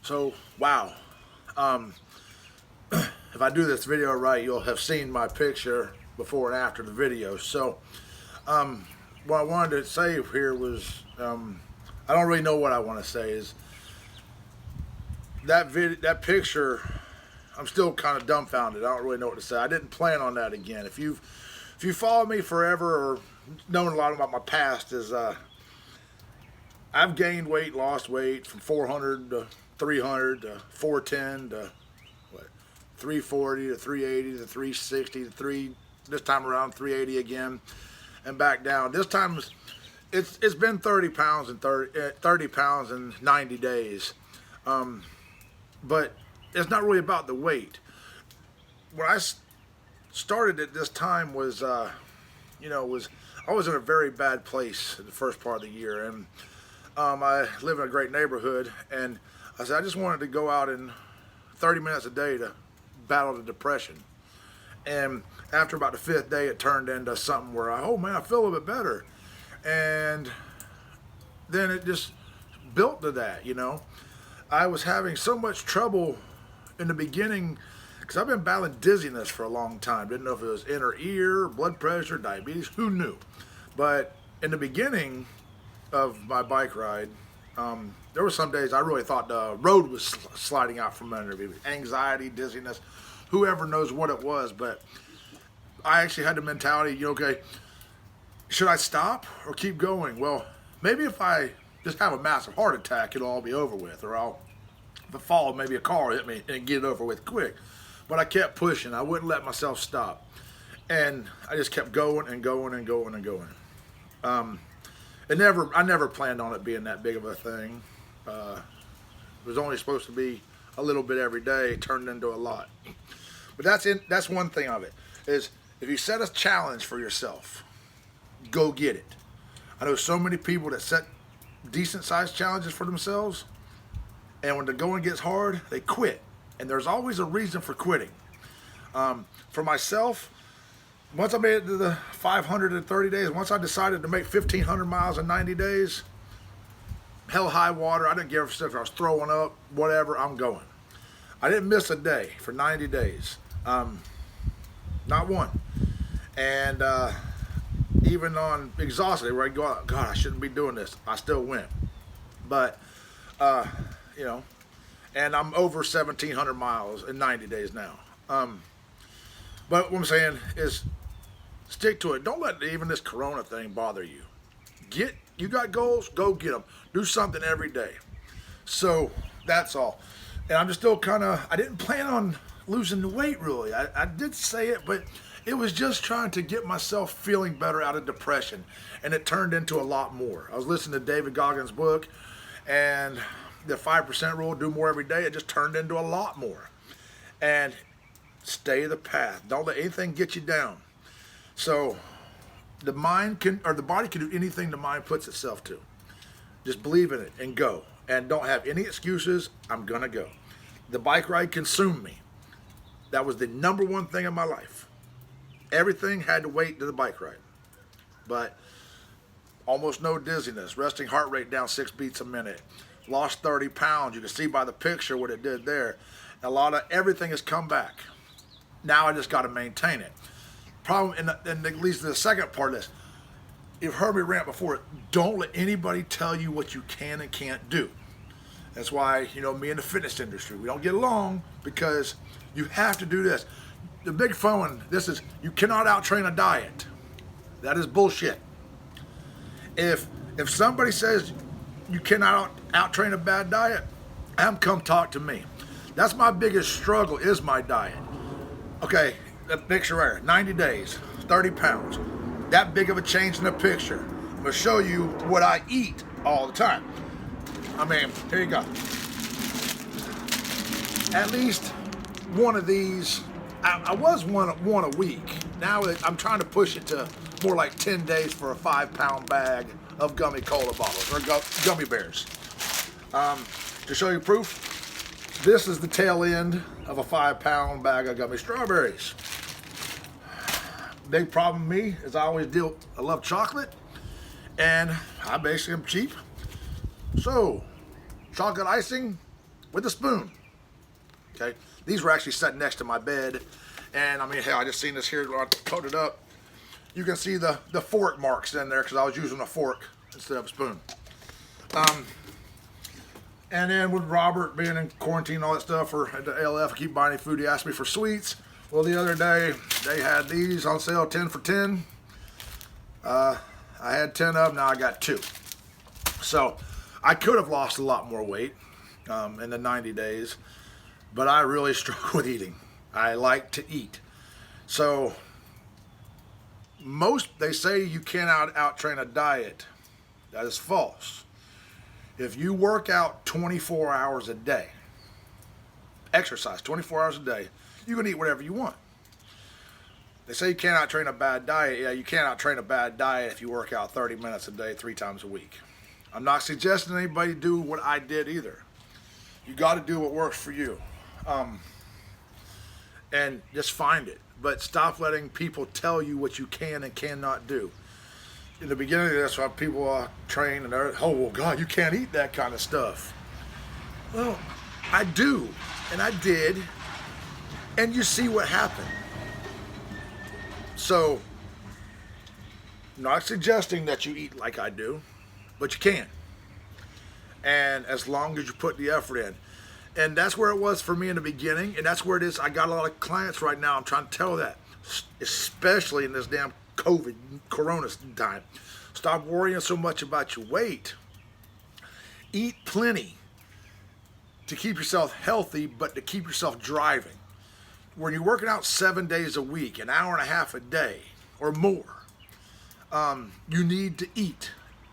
So, wow. Um, if I do this video right, you'll have seen my picture before and after the video. So, what I wanted to say here was, I don't really know what I want to say. Is that picture? I'm still kind of dumbfounded. I don't really know what to say. I didn't plan on that again. If you followed me forever or known a lot about my past, is I've gained weight, lost weight from 400 to 300 to 410 to what 340 to 380 to 360 to 3 this time around 380 again and back down. This time it's been 30 pounds and 30 pounds in 90 days. But it's not really about the weight. When I started at this time was I was in a very bad place in the first part of the year, and I live in a great neighborhood, and I said I just wanted to go out in 30 minutes a day to battle the depression. And after about the fifth day, it turned into something where oh man, I feel a little bit better, and then it just built to that. I was having so much trouble in the beginning because I've been battling dizziness for a long time. Didn't know if it was inner ear, blood pressure, diabetes, who knew? But in the beginning of my bike ride, there were some days I really thought the road was sliding out from under me. Anxiety, dizziness, whoever knows what it was. But I actually had the mentality, okay, should I stop or keep going? Well, maybe if I just have a massive heart attack, it'll all be over with. Or if I fall, maybe a car hit me and get it over with quick. But I kept pushing. I wouldn't let myself stop. And I just kept going and going and going and going. I never planned on it being that big of a thing. It was only supposed to be a little bit every day. It turned into a lot. But that's one thing of it, is if you set a challenge for yourself, go get it. I know so many people that set decent sized challenges for themselves, and when the going gets hard, they quit. And there's always a reason for quitting. For myself, once I made it to the 530 days, once I decided to make 1,500 miles in 90 days, hell high water, I didn't give a shit if I was throwing up, whatever, I'm going. I didn't miss a day for 90 days. Not one. And even on exhausted, where I go out, God, I shouldn't be doing this, I still went. But, and I'm over 1,700 miles in 90 days now. But what I'm saying is, stick to it. Don't let even this Corona thing bother you. You got goals, go get them. Do something every day. So that's all. And I'm just still I didn't plan on losing the weight really. I did say it, but it was just trying to get myself feeling better out of depression. And it turned into a lot more. I was listening to David Goggins' book, and the 5% rule, do more every day, it just turned into a lot more. And stay the path. Don't let anything get you down. So the body can do anything the mind puts itself to. Just believe in it and go. And don't have any excuses. I'm gonna go. The bike ride consumed me. That was the number one thing in my life. Everything had to wait to the bike ride. But almost no dizziness. Resting heart rate down 6 beats a minute. Lost 30 pounds. You can see by the picture what it did there. A lot of everything has come back. Now I just got to maintain it. Problem, and at least the second part of this, you've heard me rant before, don't let anybody tell you what you can and can't do. That's why, me in the fitness industry, we don't get along, because you have to do this. The big phone, this is, you cannot out-train a diet. That is bullshit. If somebody says you cannot out-train a bad diet, come talk to me. That's my biggest struggle, is my diet. Okay, the picture right here, 90 days, 30 pounds. That big of a change in the picture. I'm gonna show you what I eat all the time. Here you go. At least one of these. I was one a week. Now I'm trying to push it to more like 10 days for a 5-pound bag of gummy cola bottles, or gummy bears. To show you proof, this is the tail end of a 5-pound bag of gummy strawberries. Big problem with me is I love chocolate, and I basically am cheap. So, chocolate icing, with a spoon. Okay, these were actually set next to my bed, and I mean, hell, I just seen this here when I coated it up. You can see the fork marks in there because I was using a fork instead of a spoon. And then with Robert being in quarantine and all that stuff, or at the ALF, I keep buying any food. He asked me for sweets. Well, the other day they had these on sale, 10 for 10. I had 10 of them. Now I got 2. So I could have lost a lot more weight in the 90 days, but I really struggle with eating. I like to eat. So they say you cannot out-train a diet. That is false. If you work out 24 hours a day, exercise 24 hours a day, you can eat whatever you want. They say you cannot train a bad diet. Yeah, you cannot train a bad diet if you work out 30 minutes a day, 3 times a week. I'm not suggesting anybody do what I did either. You got to do what works for you. And just find it. But stop letting people tell you what you can and cannot do. In the beginning, that's why people train and they're, oh, well, God, you can't eat that kind of stuff. Well, I do, and I did, and you see what happened. So, not suggesting that you eat like I do, but you can. And as long as you put the effort in. And that's where it was for me in the beginning, and that's where it is. I got a lot of clients right now. I'm trying to tell that, especially in this damn corona time. Stop worrying so much about your weight. Eat plenty to keep yourself healthy, but to keep yourself driving. When you're working out 7 days a week, an hour and a half a day or more, you need to eat.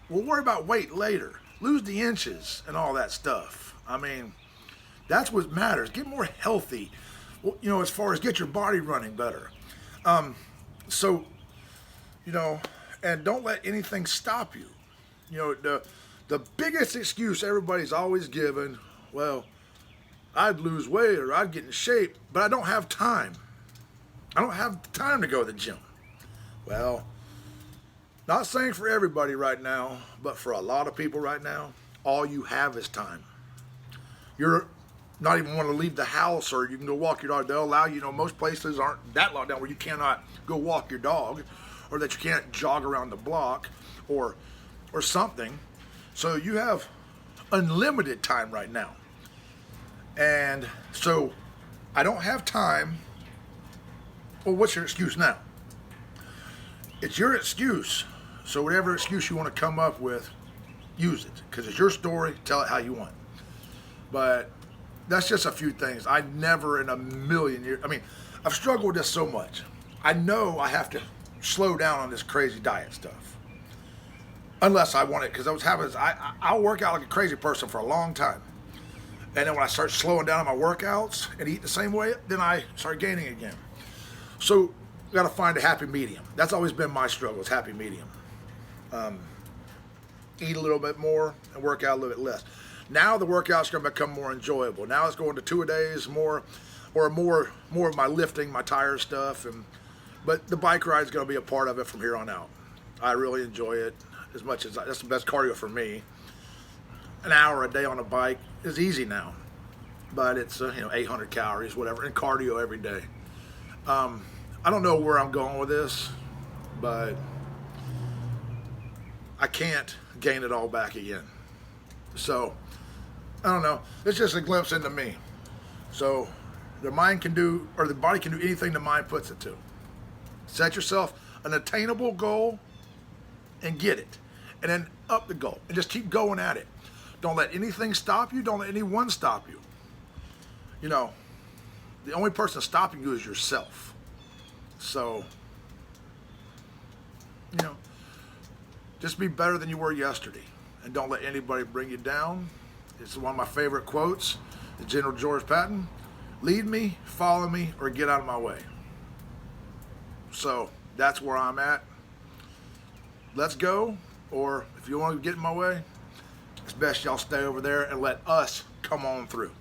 We'll worry about weight later. Lose the inches and all that stuff. I mean, that's what matters. Get more healthy, you know, as far as get your body running better. So, you know, and don't let anything stop you. You know, the biggest excuse everybody's always given, well, I'd lose weight or I'd get in shape, but I don't have time. I don't have time to go to the gym. Well, not saying for everybody right now, but for a lot of people right now, all you have is time. You're not even want to leave the house, or you can go walk your dog. They'll allow you, most places aren't that locked down where you cannot go walk your dog, or that you can't jog around the block or something. So you have unlimited time right now. And so I don't have time. Well, what's your excuse now? It's your excuse. So whatever excuse you want to come up with, use it. Because it's your story. Tell it how you want. But that's just a few things. I never in a million years, I've struggled with this so much. I know I have to slow down on this crazy diet stuff. Unless I want it, because I'll work out like a crazy person for a long time. And then when I start slowing down on my workouts and eat the same way, then I start gaining again. So you got to find a happy medium. That's always been my struggle, is happy medium. Eat a little bit more and work out a little bit less. Now the workout's going to become more enjoyable. Now it's going to 2 a days more, or more of my lifting, my tire stuff, but the bike ride is going to be a part of it from here on out. I really enjoy it as much as that's the best cardio for me. An hour a day on a bike is easy now, but it's 800 calories, whatever, and cardio every day. I don't know where I'm going with this, but I can't gain it all back again. So I don't know. It's just a glimpse into me. So the body can do anything the mind puts it to. Set yourself an attainable goal and get it, and then up the goal and just keep going at it. Don't let anything stop you. Don't let anyone stop you. The only person stopping you is yourself. So, just be better than you were yesterday, and don't let anybody bring you down. It's one of my favorite quotes, the General George Patton: lead me, follow me, or get out of my way. So that's where I'm at. Let's go, or if you want to get in my way, it's best y'all stay over there and let us come on through.